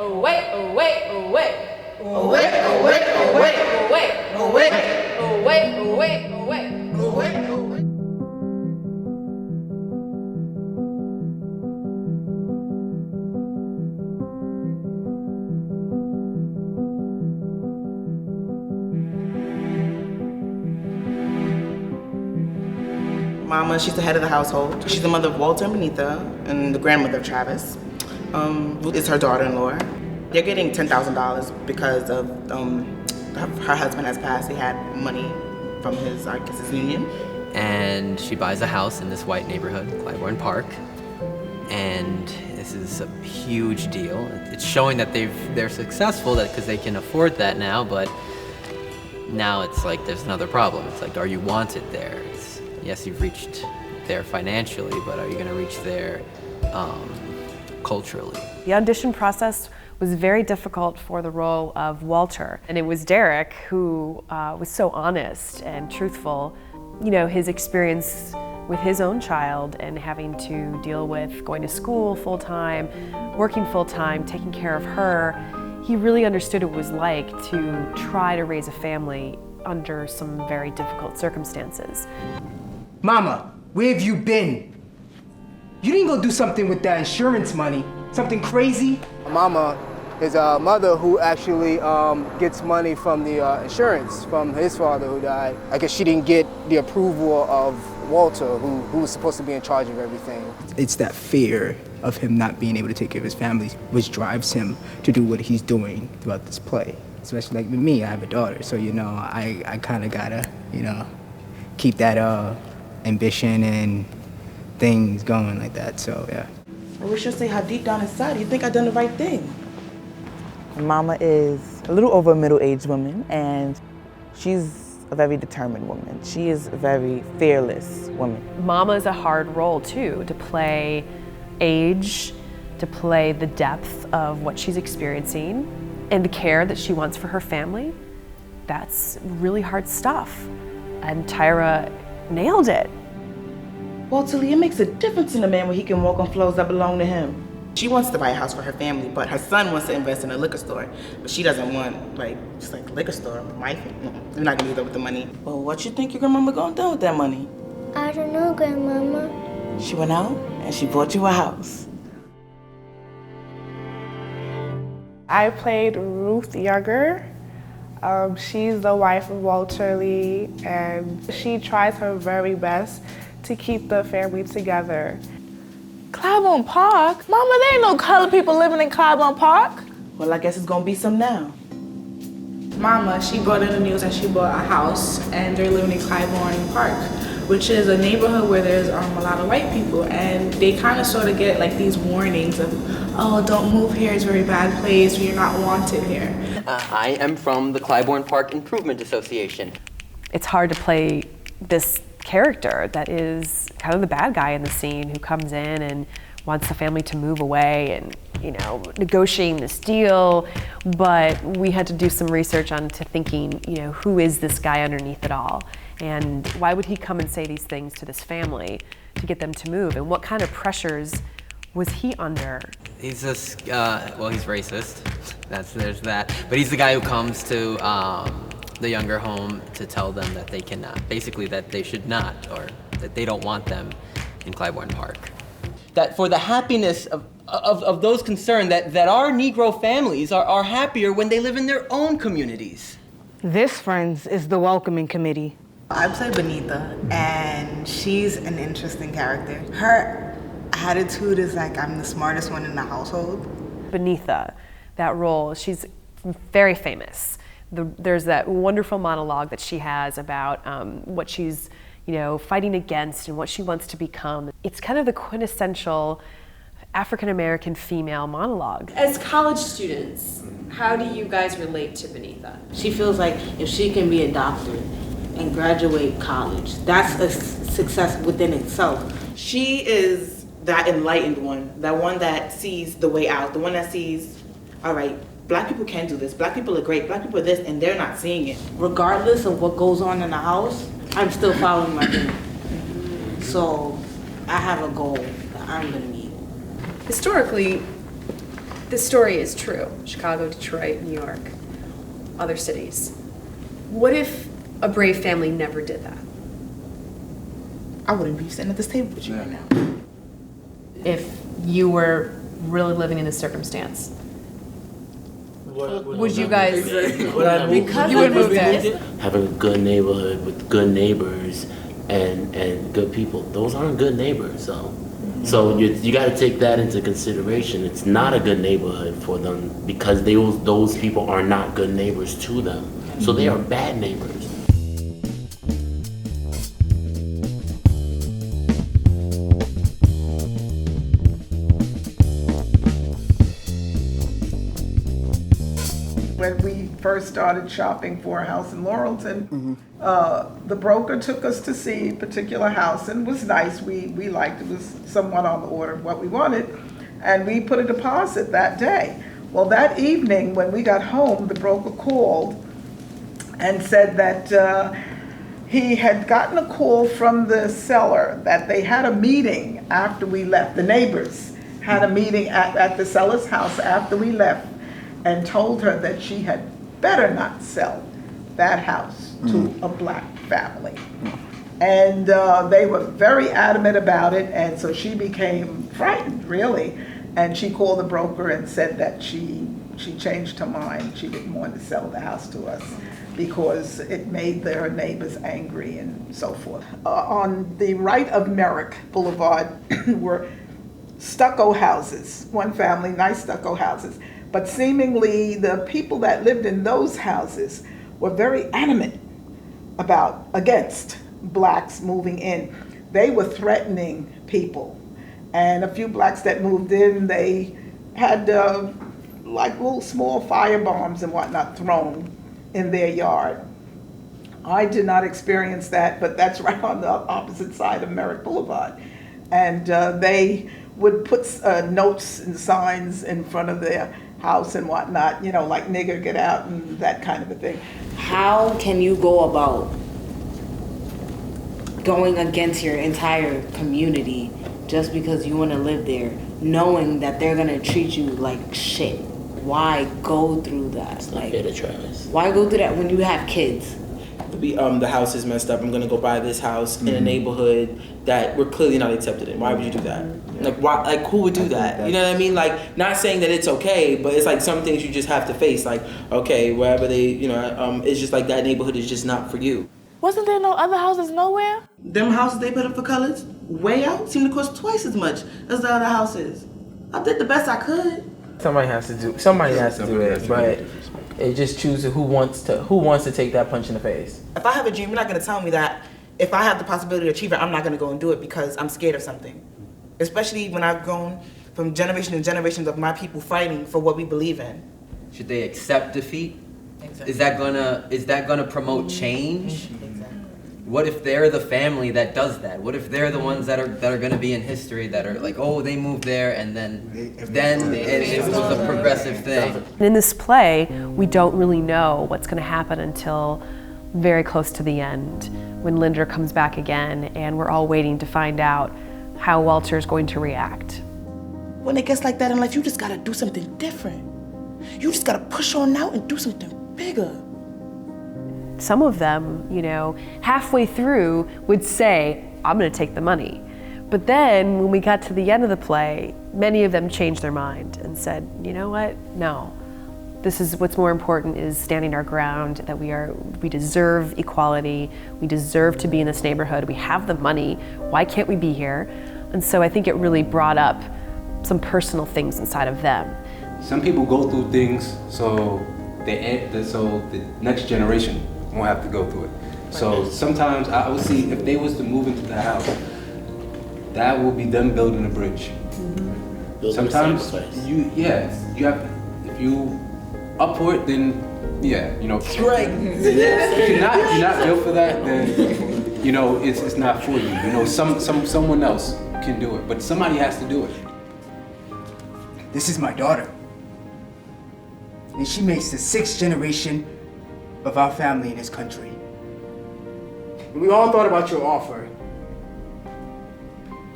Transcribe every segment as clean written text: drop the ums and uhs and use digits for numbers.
Oh wait, oh wait, oh wait. Oh wait, oh wait, oh wait. Oh wait, Oh wait. oh wait, oh wait, oh wait. Oh wait, oh wait. Mama, she's the head of the household. She's the mother of Walter and Benita, and the grandmother of Travis. Ruth is her daughter-in-law. They're getting $10,000 because of her husband has passed. He had money from his, I guess, his union. And she buys a house in this white neighborhood, Clybourne Park. And this is a huge deal. It's showing that they're successful because they can afford that now, but now it's like there's another problem. It's like, are you wanted there? Yes, you've reached there financially, but are you gonna reach there culturally? The audition process was very difficult for the role of Walter, and it was Derek who was so honest and truthful. You know, his experience with his own child and having to deal with going to school full-time, working full-time, taking care of her, he really understood what it was like to try to raise a family under some very difficult circumstances. Mama, where have you been? You didn't go do something with that insurance money, something crazy? Mama is a mother who actually gets money from the insurance from his father who died. I guess she didn't get the approval of Walter, who was supposed to be in charge of everything. It's that fear of him not being able to take care of his family which drives him to do what he's doing throughout this play. Especially like with me, I have a daughter, so you know, I kind of gotta, you know, keep that ambition and things going like that, so yeah. I wish you'd say how deep down inside you think I done the right thing. Mama is a little over a middle-aged woman, and she's a very determined woman. She is a very fearless woman. Mama is a hard role too, to play age, to play the depth of what she's experiencing, and the care that she wants for her family. That's really hard stuff. And TYRA nailed it. Walter Lee, it makes a difference in a man when he can walk on floors that belong to him. She wants to buy a house for her family, but her son wants to invest in a liquor store. But she doesn't want, just like liquor store. Wife, you're not gonna do that with the money. Well, what you think your grandmama gonna do with that money? I don't know, Grandmama. She went out and she bought you a house. I played Ruth Younger. She's the wife of Walter Lee, and she tries her very best to keep the family together. Clybourne Park? Mama, there ain't no colored people living in Clybourne Park. Well, I guess it's gonna be some now. Mama, she brought in the news that she bought a house and they're living in Clybourne Park, which is a neighborhood where there's a lot of white people, and they kind of sort of get like these warnings of, oh, don't move here, it's a very bad place, you're not wanted here. I am from the Clybourne Park Improvement Association. It's hard to play this character that is kind of the bad guy in the scene who comes in and wants the family to move away and, you know, negotiating this deal. But we had to do some research onto thinking, you know, who is this guy underneath it all? And why would he come and say these things to this family to get them to move? And what kind of pressures was he under? He's just, well, he's racist. There's that. But he's the guy who comes to the younger home to tell them that they cannot, basically that they should not, or that they don't want them in Clybourne Park. That for the happiness of those concerned, that our Negro families are happier when they live in their own communities. This, friends, is the welcoming committee. I play Benita, and she's an interesting character. Her attitude is like, I'm the smartest one in the household. Benita, that role, she's very famous. There's that wonderful monologue that she has about what she's, you know, fighting against and what she wants to become. It's kind of the quintessential African-American female monologue. As college students, how do you guys relate to Benita? She feels like if she can be a doctor and graduate college, that's a success within itself. She is that enlightened one, that one that sees the way out, the one that sees, all right, Black people can do this, Black people are great, Black people are this, and they're not seeing it. Regardless of what goes on in the house, I'm still following my dream. So I have a goal that I'm gonna meet. Historically, this story is true, Chicago, Detroit, New York, other cities, what if a brave family never did that? I wouldn't be sitting at this table with you right now. If you were really living in this circumstance, would you guys, because you would move there? Having a good neighborhood with good neighbors and good people, those aren't good neighbors. So you got to take that into consideration. It's not a good neighborhood for them because those people are not good neighbors to them. So they are bad neighbors. When we first started shopping for a house in Laurelton, the broker took us to see a particular house and it was nice. We liked it. It was somewhat on the order of what we wanted. And we put a deposit that day. Well, that evening when we got home, the broker called and said that he had gotten a call from the seller that they had a meeting after we left. The neighbors had a meeting at the seller's house after we left, and told her that she had better not sell that house to a black family. And they were very adamant about it, and so she became frightened, really. And she called the broker and said that she changed her mind. She didn't want to sell the house to us because it made her neighbors angry and so forth. On the right of Merrick Boulevard were stucco houses, one family, nice stucco houses. But seemingly the people that lived in those houses were very adamant against blacks moving in. They were threatening people. And a few blacks that moved in, they had like little small fire bombs and whatnot thrown in their yard. I did not experience that, but that's right on the opposite side of Merrick Boulevard. And they would put notes and signs in front of their house and whatnot, you know, like nigger, get out, and that kind of a thing. How can you go about going against your entire community just because you want to live there, knowing that they're gonna treat you like shit? Why go through that? It's not fair to Travis. Why go through that when you have kids? The house is messed up. I'm gonna go buy this house in a neighborhood that we're clearly not accepted in. Why would you do that? Like, why? Like, who would do that? You know what I mean? Like, not saying that it's okay, but it's like some things you just have to face. Like, okay, wherever they, it's just like that neighborhood is just not for you. Wasn't there no other houses nowhere? Them houses they put up for colors, way out, seem to cost twice as much as the other houses. I did the best I could. Somebody has to do it, but it just chooses who wants to take that punch in the face. If I have a dream, you're not gonna tell me that if I have the possibility to achieve it, I'm not gonna go and do it because I'm scared of something. Especially when I've grown from generation to generations of my people fighting for what we believe in. Should they accept defeat? Exactly. Is that gonna promote change? What if they're the family that does that? What if they're the ones that are going to be in history that are like, oh, they moved there and then it was a progressive thing? In this play, we don't really know what's going to happen until very close to the end, when Linder comes back again, and we're all waiting to find out how Walter's going to react. When it gets like that in life, you just got to do something different. You just got to push on out and do something bigger. Some of them, halfway through would say, I'm gonna take the money. But then when we got to the end of the play, many of them changed their mind and said, you know what, no. This is what's more important is standing our ground, that we deserve equality, we deserve to be in this neighborhood, we have the money, why can't we be here? And so I think it really brought up some personal things inside of them. Some people go through things so the next generation won't have to go through it. So sometimes I would see if they was to move into the house, that will be them building a bridge. Sometimes you have, if you up for it, then Right. If you're not built for that, then it's not for you. Someone else can do it, but somebody has to do it. This is my daughter. And she makes the 6th generation of our family in this country. And we all thought about your offer.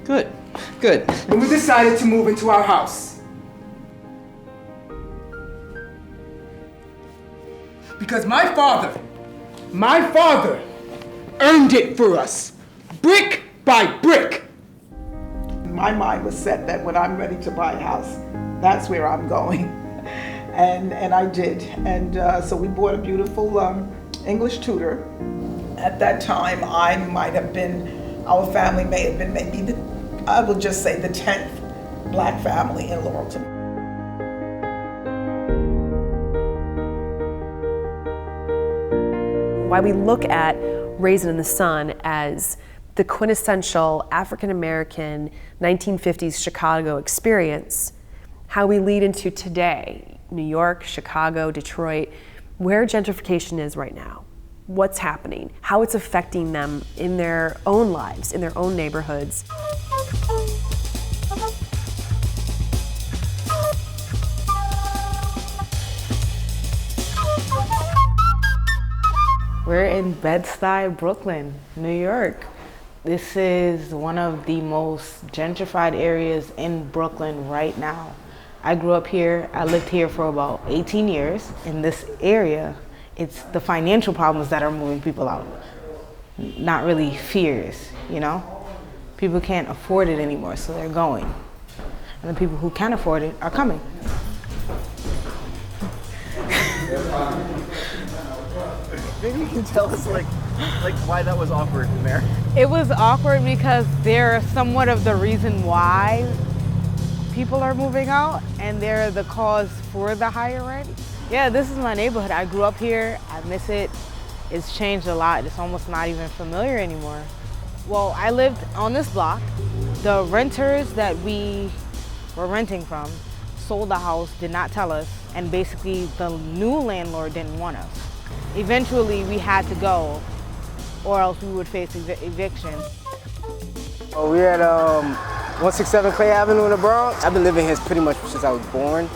Good. And we decided to move into our house. Because my father earned it for us, brick by brick. My mind was set that when I'm ready to buy a house, that's where I'm going. And I did. And so we bought a beautiful English tutor. At that time, our family may have been maybe, I will just say, the 10th Black family in Laurelton. Why we look at Raisin in the Sun as the quintessential African-American 1950s Chicago experience, how we lead into today, New York, Chicago, Detroit, where gentrification is right now, what's happening, how it's affecting them in their own lives, in their own neighborhoods. We're in Bed-Stuy, Brooklyn, New York. This is one of the most gentrified areas in Brooklyn right now. I grew up here, I lived here for about 18 years. In this area, it's the financial problems that are moving people out, not really fears, you know? People can't afford it anymore, so they're going. And the people who can afford it are coming. Maybe you can tell us like why that was awkward in there. It was awkward because they're somewhat of the reason why people are moving out, and they're the cause for the higher rent. Yeah, this is my neighborhood. I grew up here. I miss it. It's changed a lot. It's almost not even familiar anymore. Well, I lived on this block. The renters that we were renting from sold the house, did not tell us, and basically the new landlord didn't want us. Eventually, we had to go, or else we would face eviction. Oh, we at 167 Clay Avenue in the Bronx. I've been living here pretty much since I was born.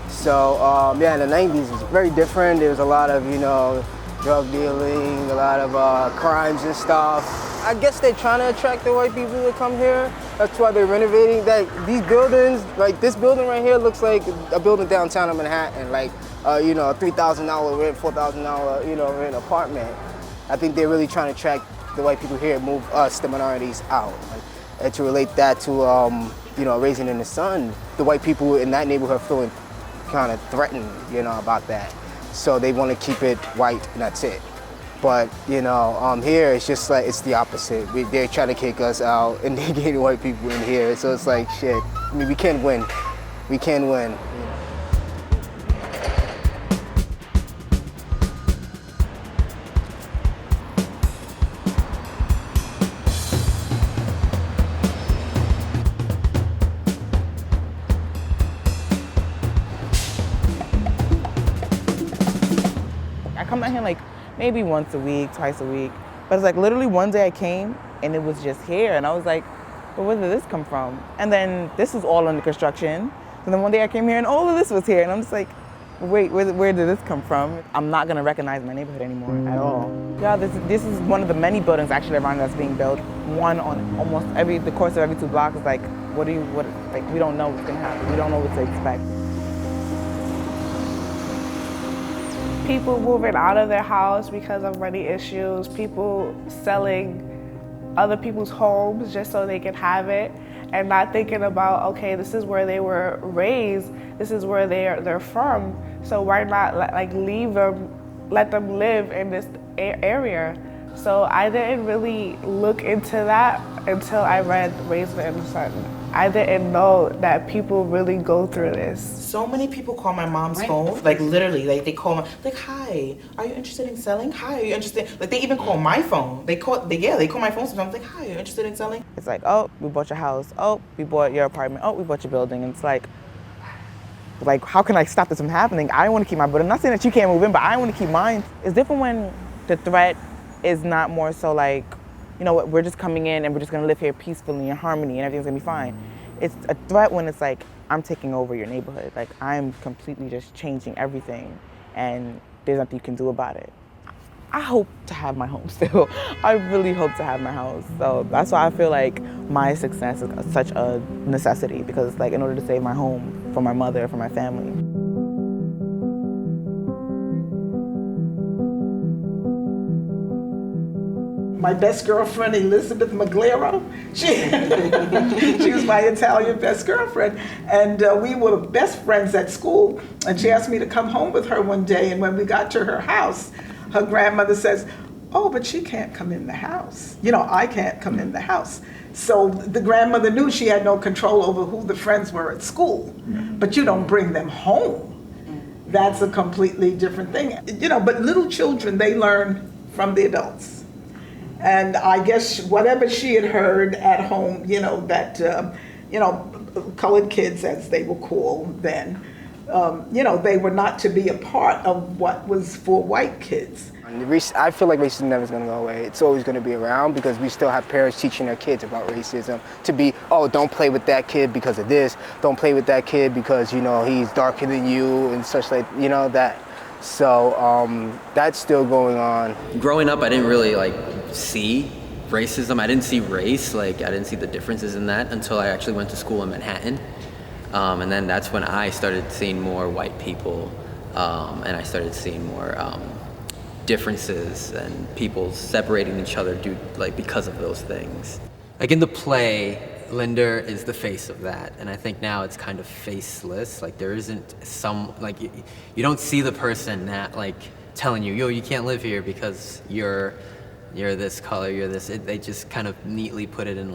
So yeah, in the 90s it was very different. There was a lot of, you know, drug dealing, a lot of crimes and stuff. I guess they're trying to attract the white people to come here. That's why they're renovating. These buildings, like this building right here looks like a building downtown in Manhattan, like you know, a $3,000 rent, $4,000, you know, rent apartment. I think they're really trying to attract the white people here, move us, the minorities, out. And to relate that to, you know, Raisin in the Sun, the white people in that neighborhood are feeling kind of threatened, you know, about that. So they want to keep it white and that's it. But, you know, here it's just like, it's the opposite. They're trying to kick us out and they're getting white people in here. So it's like, shit, I mean, we can win. We can win. I come out here like maybe once a week, twice a week. But it's like literally one day I came and it was just here. And I was like, well, where did this come from? And then this was all under construction. And then one day I came here and all of this was here. And I'm just like, wait, where did this come from? I'm not gonna recognize my neighborhood anymore at all. Yeah, this is one of the many buildings actually around that's being built. One on almost the course of every 2 blocks is like, like we don't know what's gonna happen. We don't know what to expect. People moving out of their house because of money issues, people selling other people's homes just so they can have it, and not thinking about, okay, this is where they were raised, this is where they're from, so why not leave them, let them live in this area. So I didn't really look into that until I read Raisin in the Sun. I didn't know that people really go through this. So many people call my mom's phone, like literally, like they call my, like, hi, are you interested in selling? Hi, are you interested? Like they even call my phone. They call my phone sometimes, like, hi, are you interested in selling? It's like, oh, we bought your house. Oh, we bought your apartment. Oh, we bought your building. And it's like, how can I stop this from happening? I want to keep my building. I'm not saying that you can't move in, but I want to keep mine. It's different when the threat is not more so like, you know what, we're just coming in and we're just gonna live here peacefully in harmony and everything's gonna be fine. It's a threat when it's like, I'm taking over your neighborhood. Like, I'm completely just changing everything and there's nothing you can do about it. I hope to have my home still. I really hope to have my house. So that's why I feel like my success is such a necessity, because like in order to save my home for my mother, for my family. My best girlfriend, Elizabeth Maglero, she was my Italian best girlfriend. And we were best friends at school. And she asked me to come home with her one day. And when we got to her house, her grandmother says, oh, but she can't come in the house. You know, I can't come in the house. So the grandmother knew she had no control over who the friends were at school. But you don't bring them home. That's a completely different thing. You know, but little children, they learn from the adults. And I guess whatever she had heard at home, you know, that, you know, colored kids, as they were called then, you know, they were not to be a part of what was for white kids. I feel like racism never is going to go away. It's always going to be around because we still have parents teaching their kids about racism to be, oh, don't play with that kid because of this. Don't play with that kid because, you know, he's darker than you and such like, you know, that. So that's still going on. Growing up, I didn't really see racism. I didn't see race. I didn't see the differences in that until I actually went to school in Manhattan. And then that's when I started seeing more white people, and I started seeing more differences and people separating each other because of those things. Like in the play, Linder is the face of that, and I think now it's kind of faceless. There isn't you don't see the person that telling you, yo, you can't live here because you're this color, you're this. They just kind of neatly put it in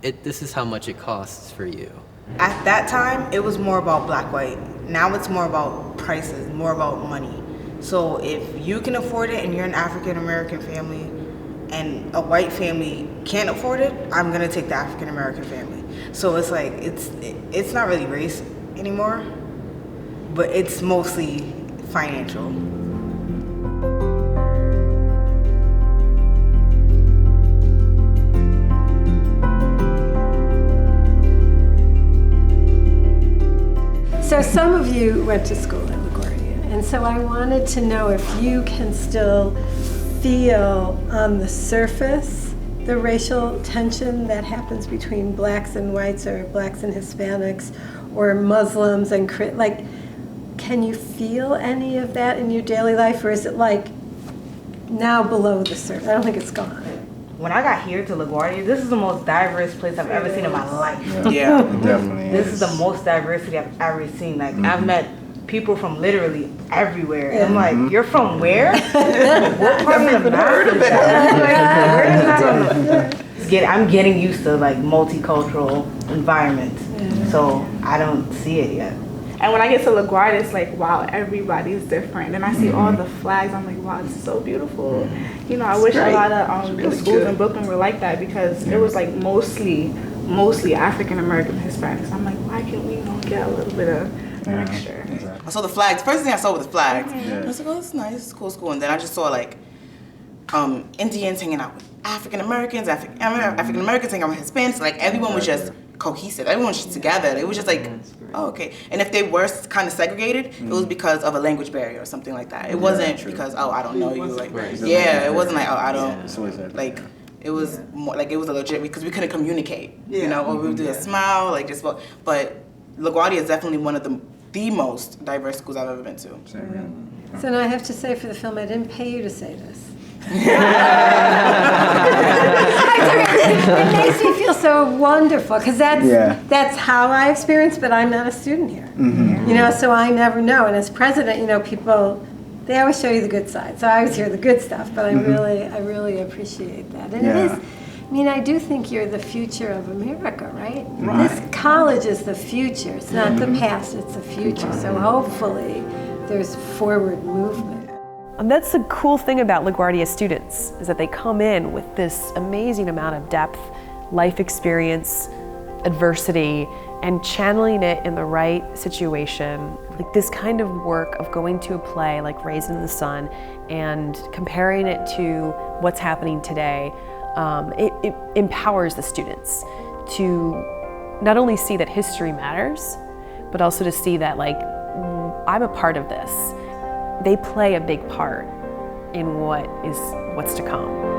this is how much it costs for you. At that time, it was more about black-white. Now it's more about prices, more about money. So if you can afford it and you're an African-American family and a white family can't afford it, I'm gonna take the African-American family. So it's it's not really race anymore, but it's mostly financial. So some of you went to school at LaGuardia, and so I wanted to know if you can still feel on the surface the racial tension that happens between blacks and whites or blacks and Hispanics or Muslims and can you feel any of that in your daily life, or is it now below the surface? I don't think it's gone. When I got here to LaGuardia, this is the most diverse place I've ever seen in my life. Yeah, definitely. This is the most diversity I've ever seen. I've met people from literally everywhere. Yeah. I'm like, you're from where? What part of the map is that? I'm getting used to multicultural environment, so I don't see it yet. And when I get to LaGuardia, it's wow, everybody's different. And I see all the flags, I'm like, wow, it's so beautiful. You know, I wish a lot of the schools in Brooklyn were like that because it was mostly African-American Hispanics. I'm like, why can't we get a little bit of mixture? Exactly. I saw the flags. First thing I saw was the flags. I was like, oh, that's nice, it's cool school. And then I just saw Indians hanging out with African-Americans, African-Americans hanging out with Hispanics. Everyone was just cohesive. Everyone was just together. It was just oh, okay. And if they were kind of segregated, it was because of a language barrier or something like that. It wasn't because, oh, I don't know you. It wasn't oh, I don't, it was more it was a legit, because we couldn't communicate, you know, or we would do a smile, but LaGuardia is definitely one of the most diverse schools I've ever been to. So now I have to say for the film, I didn't pay you to say this. It makes me feel so wonderful because that's how I experience, but I'm not a student here. You know, so I never know. And as president, you know, people, they always show you the good side. So I always hear the good stuff, but I really appreciate that. And it is, I do think you're the future of America, right? This college is the future. It's not the past, it's the future. So hopefully there's forward movement. And that's the cool thing about LaGuardia students, is that they come in with this amazing amount of depth, life experience, adversity, and channeling it in the right situation. This kind of work of going to a play like Raisin in the Sun and comparing it to what's happening today, it empowers the students to not only see that history matters, but also to see that I'm a part of this. They play a big part in what's to come.